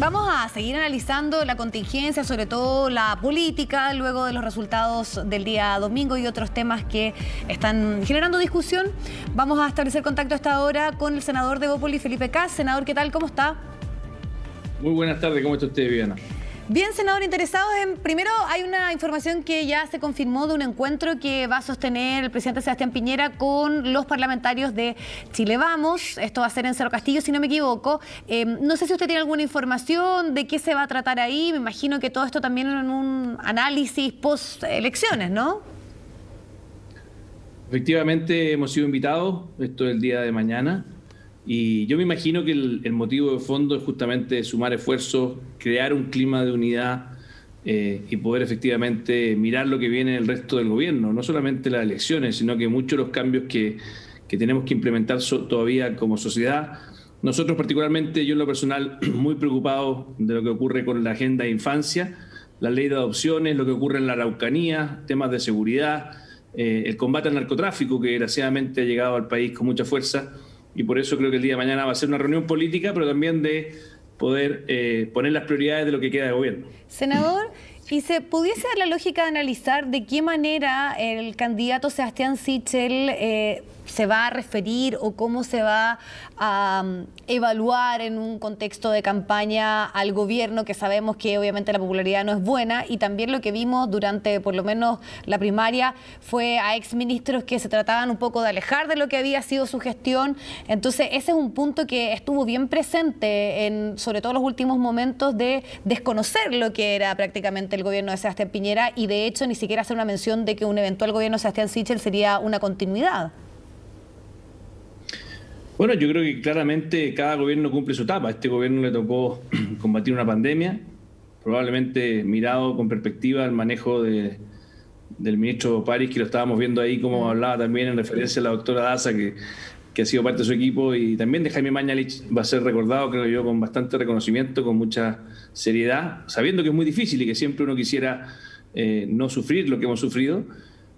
Vamos a seguir analizando la contingencia, sobre todo la política, luego de los resultados del día domingo y otros temas que están generando discusión. Vamos a establecer contacto a esta hora con el senador de Evópoli, Felipe Kast. Senador, ¿qué tal? ¿Cómo está? Muy buenas tardes, ¿cómo está usted, Viviana? Bien, senador, interesados en... Primero, hay una información que ya se confirmó de un encuentro que va a sostener el presidente Sebastián Piñera con los parlamentarios de Chile Vamos. Esto va a ser en Cerro Castillo, si no me equivoco. No sé si usted tiene alguna información de qué se va a tratar ahí. Me imagino que todo esto también en un análisis post-elecciones, ¿no? Efectivamente, hemos sido invitados, esto es el día de mañana. Y yo me imagino que el motivo de fondo es justamente sumar esfuerzos, crear un clima de unidad y poder efectivamente mirar lo que viene en el resto del gobierno, no solamente las elecciones, sino que muchos de los cambios que tenemos que implementar todavía como sociedad. Nosotros particularmente, yo en lo personal, muy preocupado de lo que ocurre con la agenda de infancia, la ley de adopciones, lo que ocurre en la Araucanía, temas de seguridad, el combate al narcotráfico que desgraciadamente ha llegado al país con mucha fuerza. Y por eso creo que el día de mañana va a ser una reunión política, pero también de poder poner las prioridades de lo que queda de gobierno. Senador, ¿y se pudiese dar la lógica de analizar de qué manera el candidato Sebastián Sichel se va a referir o cómo se va a evaluar en un contexto de campaña al gobierno, que sabemos que obviamente la popularidad no es buena, y también lo que vimos durante por lo menos la primaria fue a exministros que se trataban un poco de alejar de lo que había sido su gestión? Entonces ese es un punto que estuvo bien presente en sobre todo los últimos momentos de desconocer lo que era prácticamente el gobierno de Sebastián Piñera y de hecho ni siquiera hacer una mención de que un eventual gobierno de Sebastián Sichel sería una continuidad. Bueno, yo creo que claramente cada gobierno cumple su etapa. A este gobierno le tocó combatir una pandemia, probablemente mirado con perspectiva al manejo del ministro París, que lo estábamos viendo ahí, como hablaba también en referencia a la doctora Daza, que ha sido parte de su equipo, y también de Jaime Mañalich va a ser recordado, creo yo, con bastante reconocimiento, con mucha seriedad, sabiendo que es muy difícil y que siempre uno quisiera no sufrir lo que hemos sufrido,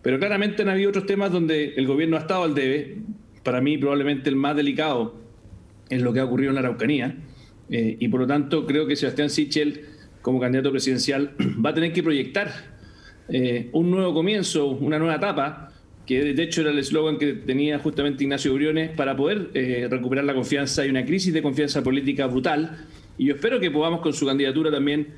pero claramente han habido otros temas donde el gobierno ha estado al debe. Para mí probablemente el más delicado es lo que ha ocurrido en la Araucanía y por lo tanto creo que Sebastián Sichel como candidato presidencial va a tener que proyectar un nuevo comienzo, una nueva etapa, que de hecho era el eslogan que tenía justamente Ignacio Briones para poder recuperar la confianza. Hay una crisis de confianza política brutal y yo espero que podamos con su candidatura también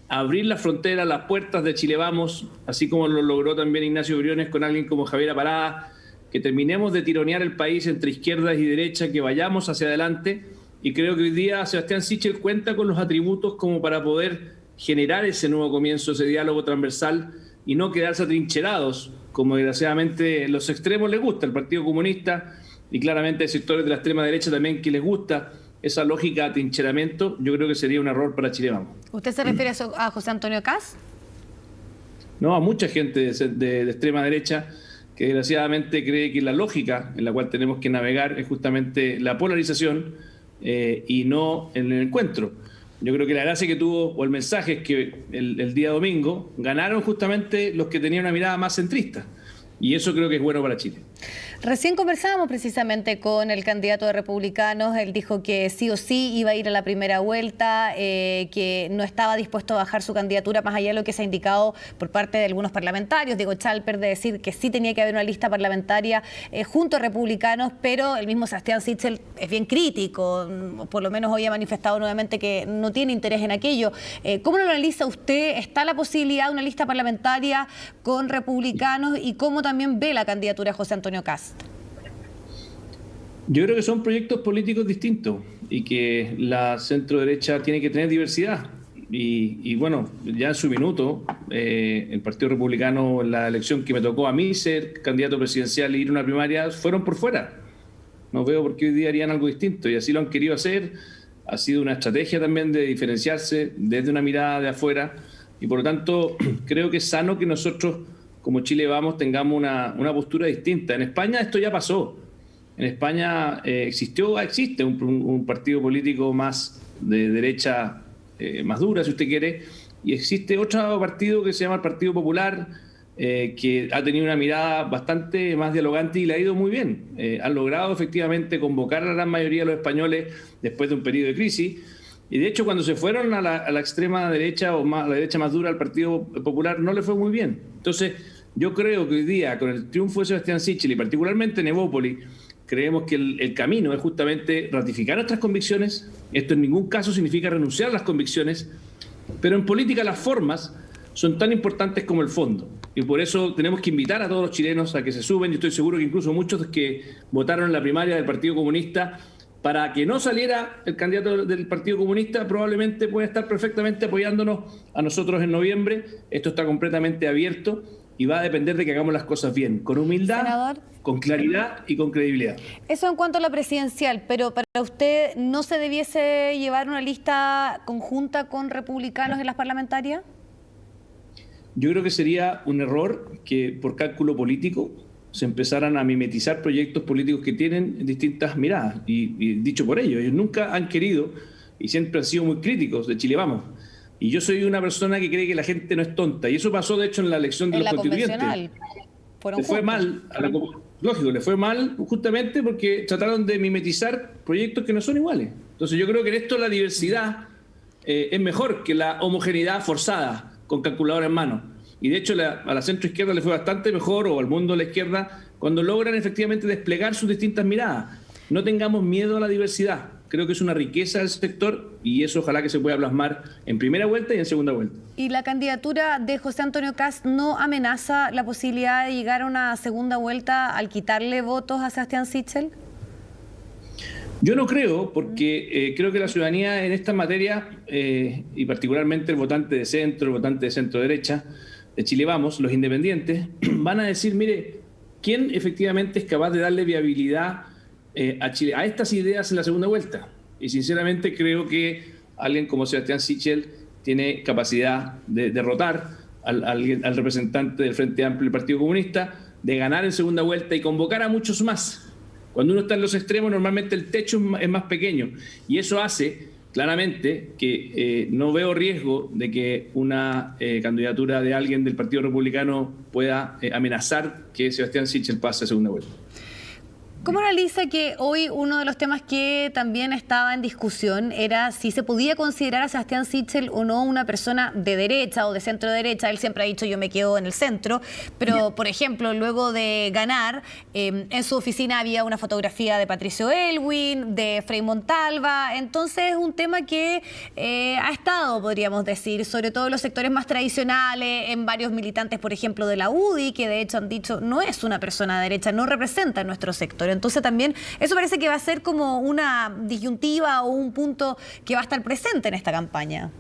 abrir las fronteras, las puertas de Chile Vamos, así como lo logró también Ignacio Briones con alguien como Javier Parada, que terminemos de tironear el país entre izquierdas y derechas, que vayamos hacia adelante, y creo que hoy día Sebastián Sichel cuenta con los atributos como para poder generar ese nuevo comienzo, ese diálogo transversal y no quedarse atrincherados, como desgraciadamente los extremos les gusta, el Partido Comunista y claramente hay sectores de la extrema derecha también que les gusta esa lógica de atrincheramiento. Yo creo que sería un error para Chile Vamos. ¿Usted se refiere a José Antonio Kast? No, a mucha gente de extrema derecha que desgraciadamente cree que la lógica en la cual tenemos que navegar es justamente la polarización y no el encuentro. Yo creo que la gracia que tuvo, o el mensaje, es que el día domingo ganaron justamente los que tenían una mirada más centrista. Y eso creo que es bueno para Chile. Recién conversábamos precisamente con el candidato de Republicanos. Él dijo que sí o sí iba a ir a la primera vuelta, que no estaba dispuesto a bajar su candidatura más allá de lo que se ha indicado por parte de algunos parlamentarios. Diego Chalper, de decir que sí tenía que haber una lista parlamentaria junto a Republicanos, pero el mismo Sebastián Sichel es bien crítico. Por lo menos hoy ha manifestado nuevamente que no tiene interés en aquello. ¿Cómo lo analiza usted? ¿Está la posibilidad de una lista parlamentaria con Republicanos? ¿Y cómo también ve la candidatura de José Antonio Kast? Yo creo que son proyectos políticos distintos y que la centro-derecha tiene que tener diversidad. Y bueno, ya en su minuto, el Partido Republicano, en la elección que me tocó a mí ser candidato presidencial e ir a una primaria, fueron por fuera. No veo por qué hoy día harían algo distinto y así lo han querido hacer. Ha sido una estrategia también de diferenciarse desde una mirada de afuera y por lo tanto creo que es sano que nosotros como Chile Vamos tengamos una postura distinta. En España esto ya pasó. En España existe un partido político más de derecha, más dura, si usted quiere, y existe otro partido que se llama el Partido Popular, que ha tenido una mirada bastante más dialogante y le ha ido muy bien. Han logrado efectivamente convocar a la gran mayoría de los españoles después de un periodo de crisis Y de hecho, cuando se fueron a la extrema derecha o a la derecha más dura del Partido Popular, no le fue muy bien. Entonces, yo creo que hoy día, con el triunfo de Sebastián Sichel y particularmente en Evópoli, creemos que el camino es justamente ratificar nuestras convicciones. Esto en ningún caso significa renunciar a las convicciones, pero en política las formas son tan importantes como el fondo. Y por eso tenemos que invitar a todos los chilenos a que se suben. Y estoy seguro que incluso muchos que votaron en la primaria del Partido Comunista, para que no saliera el candidato del Partido Comunista, probablemente puede estar perfectamente apoyándonos a nosotros en noviembre. Esto está completamente abierto y va a depender de que hagamos las cosas bien, con humildad, senador, con claridad y con credibilidad. Eso en cuanto a la presidencial, pero para usted, ¿no se debiese llevar una lista conjunta con republicanos en las parlamentarias? Yo creo que sería un error que por cálculo político se empezaran a mimetizar proyectos políticos que tienen distintas miradas. Y dicho por ellos nunca han querido y siempre han sido muy críticos de Chile Vamos. Y yo soy una persona que cree que la gente no es tonta. Y eso pasó, de hecho, en la elección de los constituyentes. Le fue mal, lógico, le fue mal justamente porque trataron de mimetizar proyectos que no son iguales. Entonces yo creo que en esto la diversidad es mejor que la homogeneidad forzada con calculadora en mano. Y de hecho a la centroizquierda le fue bastante mejor, o al mundo de la izquierda, cuando logran efectivamente desplegar sus distintas miradas. No tengamos miedo a la diversidad. Creo que es una riqueza del sector y eso ojalá que se pueda plasmar en primera vuelta y en segunda vuelta. ¿Y la candidatura de José Antonio Kast no amenaza la posibilidad de llegar a una segunda vuelta al quitarle votos a Sebastián Sichel? Yo no creo, porque creo que la ciudadanía en esta materia, y particularmente el votante de centro, el votante de centro-derecha, de Chile Vamos, los independientes, van a decir, mire, ¿quién efectivamente es capaz de darle viabilidad a Chile, a estas ideas en la segunda vuelta? Y sinceramente creo que alguien como Sebastián Sichel tiene capacidad de derrotar al representante del Frente Amplio del Partido Comunista, de ganar en segunda vuelta y convocar a muchos más. Cuando uno está en los extremos, normalmente el techo es más pequeño y eso hace claramente que no veo riesgo de que una candidatura de alguien del Partido Republicano pueda amenazar que Sebastián Sichel pase a segunda vuelta. ¿Cómo analiza que hoy uno de los temas que también estaba en discusión era si se podía considerar a Sebastián Sichel o no una persona de derecha o de centro derecha? Él siempre ha dicho yo me quedo en el centro, pero por ejemplo luego de ganar en su oficina había una fotografía de Patricio Aylwin, de Frei Montalva, entonces es un tema que ha estado, podríamos decir, sobre todo en los sectores más tradicionales, en varios militantes por ejemplo de la UDI, que de hecho han dicho no es una persona de derecha, no representa nuestro sector. Entonces también eso parece que va a ser como una disyuntiva o un punto que va a estar presente en esta campaña.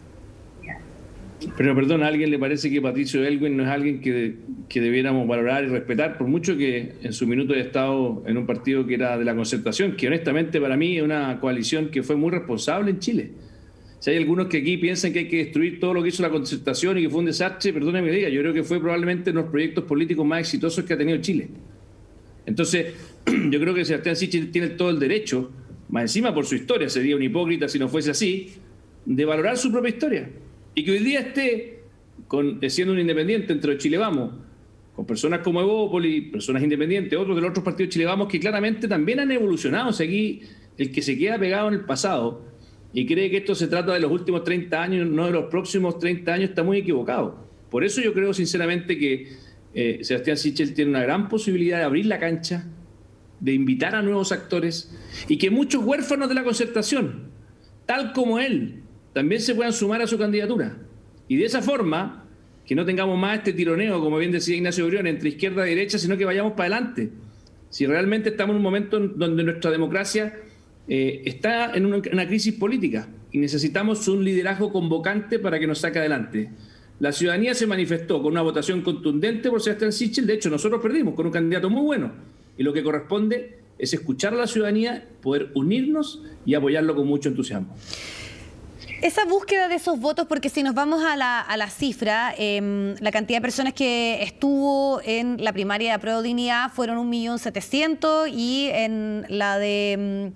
Pero perdón, ¿a alguien le parece que Patricio Aylwin no es alguien que debiéramos valorar y respetar? Por mucho que en su minuto haya estado en un partido que era de la Concertación, que honestamente para mí es una coalición que fue muy responsable en Chile. Si hay algunos que aquí piensan que hay que destruir todo lo que hizo la Concertación y que fue un desastre, perdónenme que diga, yo creo que fue probablemente uno de los proyectos políticos más exitosos que ha tenido Chile. Entonces, yo creo que Sebastián Sichel tiene todo el derecho, más encima por su historia, sería un hipócrita si no fuese así, de valorar su propia historia. Y que hoy día esté siendo un independiente entre Chile Vamos, con personas como Evópoli, personas independientes, otros de los otros partidos Chile Vamos que claramente también han evolucionado. O sea, aquí el que se queda pegado en el pasado y cree que esto se trata de los últimos 30 años, no de los próximos 30 años, está muy equivocado. Por eso yo creo sinceramente que Sebastián Sichel tiene una gran posibilidad de abrir la cancha, de invitar a nuevos actores y que muchos huérfanos de la Concertación, tal como él, también se puedan sumar a su candidatura. Y de esa forma, que no tengamos más este tironeo, como bien decía Ignacio Briones, entre izquierda y derecha, sino que vayamos para adelante. Si realmente estamos en un momento donde nuestra democracia está en una crisis política y necesitamos un liderazgo convocante para que nos saque adelante. La ciudadanía se manifestó con una votación contundente por Sebastián Sichel. De hecho, nosotros perdimos con un candidato muy bueno. Y lo que corresponde es escuchar a la ciudadanía, poder unirnos y apoyarlo con mucho entusiasmo. Esa búsqueda de esos votos, porque si nos vamos a la cifra, la cantidad de personas que estuvo en la primaria de Apruebo Dignidad fueron 1.700.000 y en la de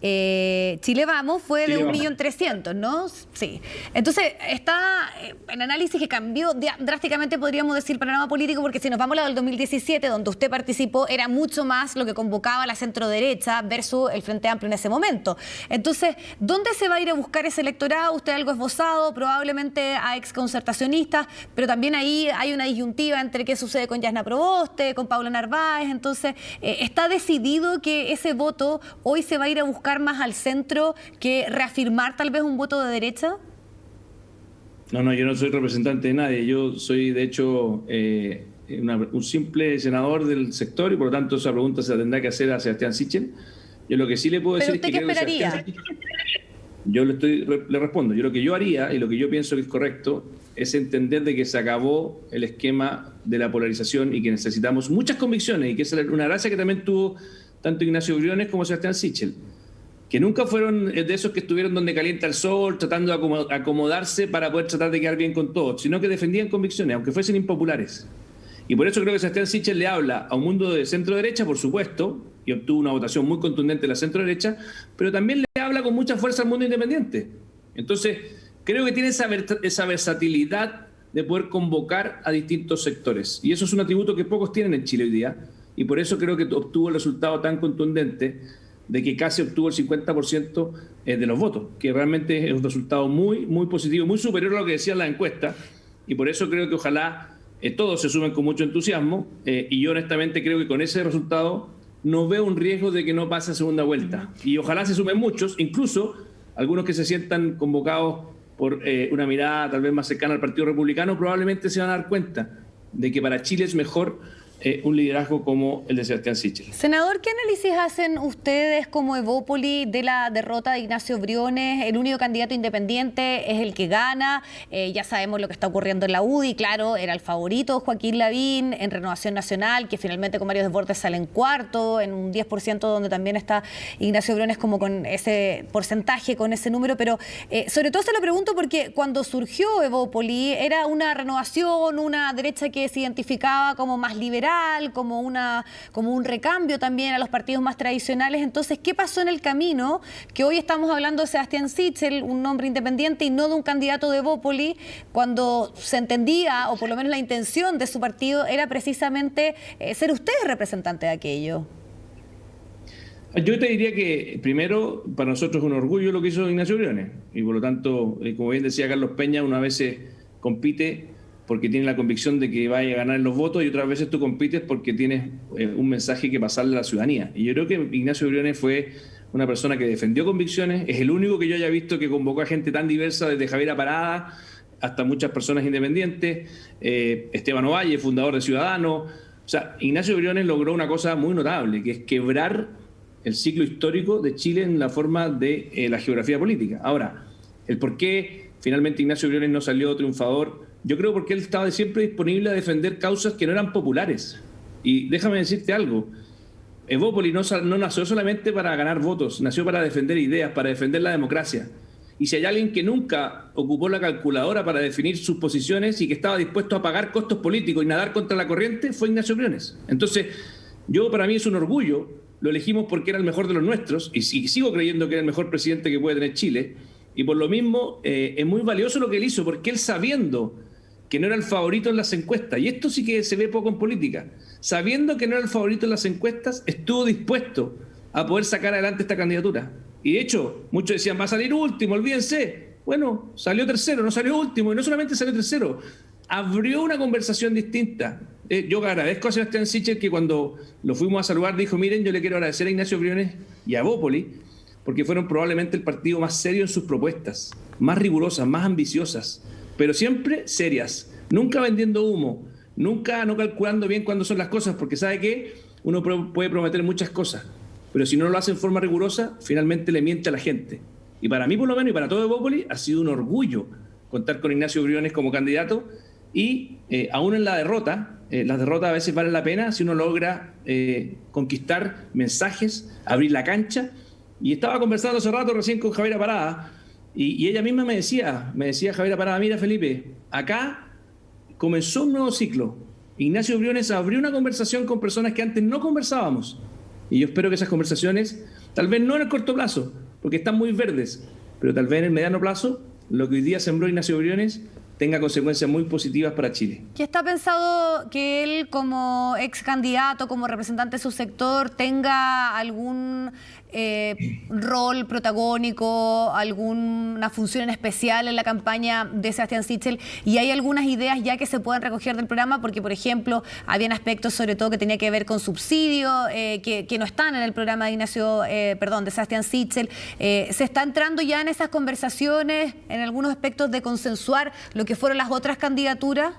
Chile Vamos fue de Chile 1.300.000, ¿no? Sí. Entonces, está en análisis que cambió drásticamente, podríamos decir, el panorama político, porque si nos vamos a la del 2017, donde usted participó, era mucho más lo que convocaba la centro-derecha versus el Frente Amplio en ese momento. Entonces, ¿dónde se va a ir a buscar ese electorado? Usted algo esbozado, probablemente a exconcertacionistas, pero también ahí hay una disyuntiva entre qué sucede con Yasna Proboste, con Paula Narváez. Entonces, ¿está decidido que ese voto hoy se va a ir a buscar más al centro que reafirmar tal vez un voto de derecha? No, yo no soy representante de nadie. Yo soy, de hecho, un simple senador del sector y por lo tanto esa pregunta se la tendrá que hacer a Sebastián Sichel. Yo lo que sí le puedo decir es que creo que Sebastián Sichel, yo le respondo. Yo lo que yo haría y lo que yo pienso que es correcto es entender de que se acabó el esquema de la polarización y que necesitamos muchas convicciones, y que esa es una gracia que también tuvo tanto Ignacio Briones como Sebastián Sichel, que nunca fueron de esos que estuvieron donde calienta el sol, tratando de acomodarse para poder tratar de quedar bien con todos, sino que defendían convicciones, aunque fuesen impopulares. Y por eso creo que Sebastián Sichel le habla a un mundo de centro-derecha, por supuesto, y obtuvo una votación muy contundente de la centro-derecha, pero también le habla con mucha fuerza al mundo independiente. Entonces, creo que tiene esa versatilidad de poder convocar a distintos sectores. Y eso es un atributo que pocos tienen en Chile hoy día, y por eso creo que obtuvo el resultado tan contundente de que casi obtuvo el 50% de los votos, que realmente es un resultado muy, muy positivo, muy superior a lo que decían las encuestas, y por eso creo que ojalá todos se sumen con mucho entusiasmo, y yo honestamente creo que con ese resultado no veo un riesgo de que no pase a segunda vuelta, y ojalá se sumen muchos, incluso algunos que se sientan convocados por una mirada tal vez más cercana al Partido Republicano, probablemente se van a dar cuenta de que para Chile es mejor un liderazgo como el de Sebastián Sichel. Senador, ¿qué análisis hacen ustedes como Evópoli de la derrota de Ignacio Briones? El único candidato independiente es el que gana. Ya sabemos lo que está ocurriendo en la UDI. Claro, era el favorito Joaquín Lavín en Renovación Nacional, que finalmente con Mario Desbordes sale en cuarto, en un 10%, donde también está Ignacio Briones como con ese porcentaje, con ese número. Pero sobre todo se lo pregunto porque cuando surgió Evópoli era una renovación, una derecha que se identificaba como más liberal, como un recambio también a los partidos más tradicionales. Entonces, ¿qué pasó en el camino? Que hoy estamos hablando de Sebastián Sichel, un hombre independiente y no de un candidato de Evópoli, cuando se entendía, o por lo menos la intención de su partido, era precisamente ser ustedes representantes de aquello. Yo te diría que, primero, para nosotros es un orgullo lo que hizo Ignacio Briones, y por lo tanto, como bien decía Carlos Peña, una vez compite porque tiene la convicción de que vaya a ganar los votos, y otras veces tú compites porque tienes un mensaje que pasarle a la ciudadanía. Y yo creo que Ignacio Briones fue una persona que defendió convicciones, es el único que yo haya visto que convocó a gente tan diversa, desde Javier Parada hasta muchas personas independientes, Esteban Ovalle, fundador de Ciudadanos. O sea, Ignacio Briones logró una cosa muy notable, que es quebrar el ciclo histórico de Chile en la forma de la geografía política. Ahora, el por qué finalmente Ignacio Briones no salió triunfador, yo creo porque él estaba siempre disponible a defender causas que no eran populares. Y déjame decirte algo, Evópoli no nació solamente para ganar votos, nació para defender ideas, para defender la democracia. Y si hay alguien que nunca ocupó la calculadora para definir sus posiciones y que estaba dispuesto a pagar costos políticos y nadar contra la corriente, fue Ignacio Briones. Entonces, para mí es un orgullo, lo elegimos porque era el mejor de los nuestros, y sigo creyendo que era el mejor presidente que puede tener Chile, y por lo mismo es muy valioso lo que él hizo, porque él, sabiendo que no era el favorito en las encuestas, y esto sí que se ve poco en política, sabiendo que no era el favorito en las encuestas, estuvo dispuesto a poder sacar adelante esta candidatura. Y de hecho, muchos decían, va a salir último, olvídense. Bueno, salió tercero, no salió último, y no solamente salió tercero, abrió una conversación distinta. Yo agradezco a Sebastián Sichel, que cuando lo fuimos a saludar dijo, miren, yo le quiero agradecer a Ignacio Briones y a Evópoli, porque fueron probablemente el partido más serio en sus propuestas, más rigurosas, más ambiciosas, pero siempre serias, nunca vendiendo humo, nunca no calculando bien cuándo son las cosas, porque sabe que uno puede prometer muchas cosas, pero si no lo hace en forma rigurosa, finalmente le miente a la gente. Y para mí, por lo menos, y para todo Evópoli, ha sido un orgullo contar con Ignacio Briones como candidato, y aún en la derrota, las derrotas a veces valen la pena si uno logra conquistar mensajes, abrir la cancha. Y estaba conversando hace rato recién con Javier Parada, y ella misma me decía Javier Parada, mira Felipe, acá comenzó un nuevo ciclo. Ignacio Briones abrió una conversación con personas que antes no conversábamos, y yo espero que esas conversaciones Tal vez no en el corto plazo, porque están muy verdes, pero tal vez en el mediano plazo, lo que hoy día sembró Ignacio Briones tenga consecuencias muy positivas para Chile. ¿Qué está pensado que él, como ex candidato, como representante de su sector, tenga algún rol protagónico, alguna función en especial en la campaña de Sebastián Sichel? ¿Y hay algunas ideas ya que se puedan recoger del programa? Porque, por ejemplo, habían aspectos sobre todo que tenía que ver con subsidio, que no están en el programa de de Sebastián Sichel. ¿Se está entrando ya en esas conversaciones, en algunos aspectos de consensuar lo que fueron las otras candidaturas?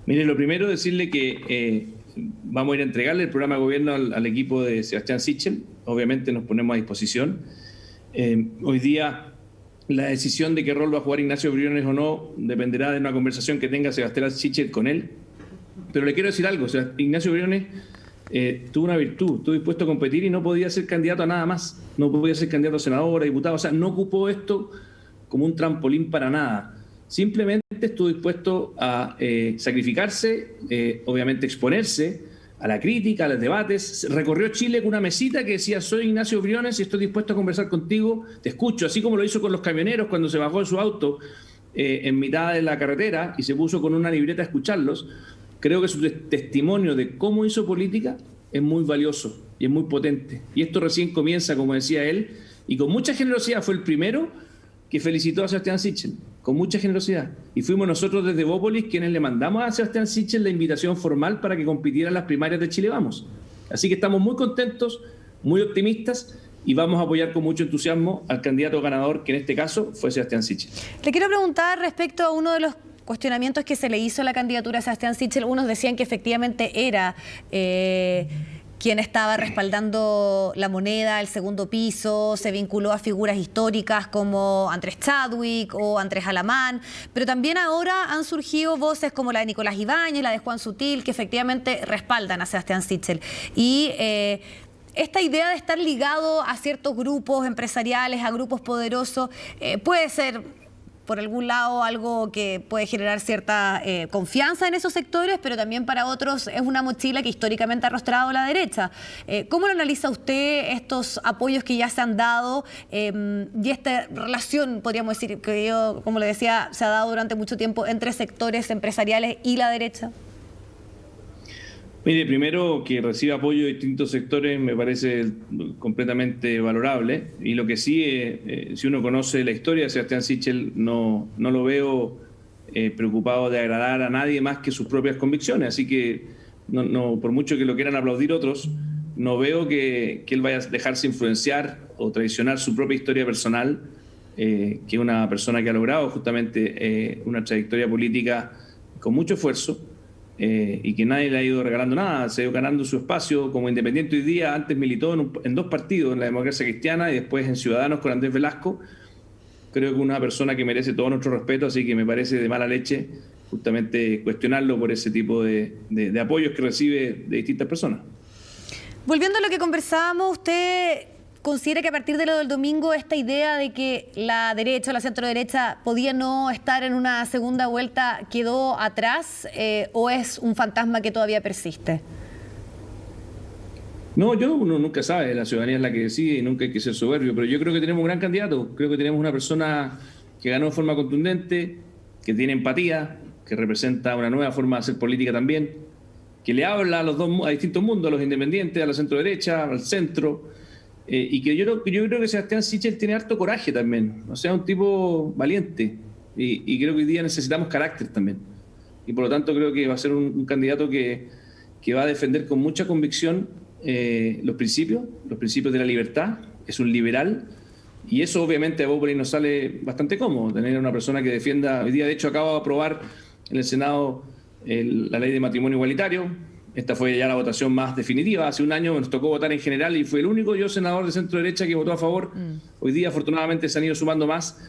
Mire, lo primero decirle que vamos a ir a entregarle el programa de gobierno al equipo de Sebastián Sichel. Obviamente nos ponemos a disposición. Hoy día la decisión de qué rol va a jugar Ignacio Briones o no dependerá de una conversación que tenga Sebastián Sichel con él. Pero le quiero decir algo, Ignacio Briones tuvo una virtud, estuvo dispuesto a competir y no podía ser candidato a nada más. No podía ser candidato a senador, a diputado, o sea, no ocupó esto como un trampolín para nada. Simplemente estuvo dispuesto a sacrificarse, obviamente exponerse a la crítica, a los debates. Recorrió Chile con una mesita que decía: soy Ignacio Briones y estoy dispuesto a conversar contigo, te escucho, así como lo hizo con los camioneros cuando se bajó de su auto en mitad de la carretera y se puso con una libreta a escucharlos. Creo que su testimonio de cómo hizo política es muy valioso y es muy potente. Y esto recién comienza, como decía él, y con mucha generosidad. Fue el primero que felicitó a Sebastián Sichel, con mucha generosidad. Y fuimos nosotros desde Bópolis quienes le mandamos a Sebastián Sichel la invitación formal para que compitiera en las primarias de Chile Vamos. Así que estamos muy contentos, muy optimistas y vamos a apoyar con mucho entusiasmo al candidato ganador, que en este caso fue Sebastián Sichel. Le quiero preguntar respecto a uno de los cuestionamientos que se le hizo a la candidatura de Sebastián Sichel. Unos decían que efectivamente era quien estaba respaldando la moneda, el segundo piso, se vinculó a figuras históricas como Andrés Chadwick o Andrés Alamán, pero también ahora han surgido voces como la de Nicolás Ibáñez, la de Juan Sutil, que efectivamente respaldan a Sebastián Sichel. Y esta idea de estar ligado a ciertos grupos empresariales, a grupos poderosos, puede ser por algún lado algo que puede generar cierta confianza en esos sectores, pero también para otros es una mochila que históricamente ha arrastrado la derecha. ¿Cómo lo analiza usted estos apoyos que ya se han dado y esta relación, podríamos decir, que yo, como le decía, se ha dado durante mucho tiempo entre sectores empresariales y la derecha? Mire, primero, que reciba apoyo de distintos sectores me parece completamente valorable, y lo que sí, si uno conoce la historia de Sebastián Sichel, no lo veo preocupado de agradar a nadie más que sus propias convicciones, así que no, por mucho que lo quieran aplaudir otros, no veo que él vaya a dejarse influenciar o traicionar su propia historia personal, que es una persona que ha logrado justamente una trayectoria política con mucho esfuerzo, y que nadie le ha ido regalando nada, se ha ido ganando su espacio como independiente hoy día. Antes militó en dos partidos, en la Democracia Cristiana y después en Ciudadanos con Andrés Velasco. Creo que es una persona que merece todo nuestro respeto, así que me parece de mala leche justamente cuestionarlo por ese tipo de apoyos que recibe de distintas personas. Volviendo a lo que conversábamos, ¿usted considera que a partir de lo del domingo esta idea de que la derecha o la centro-derecha podía no estar en una segunda vuelta quedó atrás o es un fantasma que todavía persiste? No, uno nunca sabe, la ciudadanía es la que decide y nunca hay que ser soberbio, pero yo creo que tenemos un gran candidato, creo que tenemos una persona que ganó de forma contundente, que tiene empatía, que representa una nueva forma de hacer política también, que le habla a distintos mundos, a los independientes, a la centro-derecha, al centro. Y que yo creo que Sebastián Sichel tiene harto coraje también, o sea, un tipo valiente, y creo que hoy día necesitamos carácter también, y por lo tanto creo que va a ser un candidato que va a defender con mucha convicción los principios de la libertad. Es un liberal, y eso obviamente a Bópolis nos sale bastante cómodo, tener a una persona que defienda. Hoy día de hecho acaba de aprobar en el Senado la ley de matrimonio igualitario. Esta fue ya la votación más definitiva. Hace un año nos tocó votar en general y fue el único senador de centro-derecha que votó a favor. Hoy día, afortunadamente, se han ido sumando más.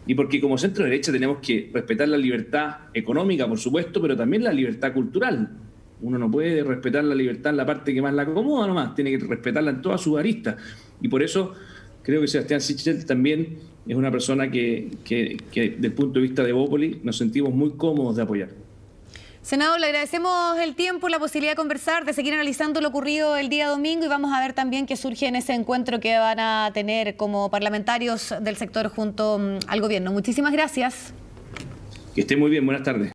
Y porque como centro-derecha tenemos que respetar la libertad económica, por supuesto, pero también la libertad cultural. Uno no puede respetar la libertad en la parte que más la acomoda nomás, tiene que respetarla en todas sus aristas. Y por eso creo que Sebastián Sichel también es una persona que desde el punto de vista de Bópolis nos sentimos muy cómodos de apoyar. Senador, le agradecemos el tiempo, la posibilidad de conversar, de seguir analizando lo ocurrido el día domingo y vamos a ver también qué surge en ese encuentro que van a tener como parlamentarios del sector junto al gobierno. Muchísimas gracias. Que esté muy bien, buenas tardes.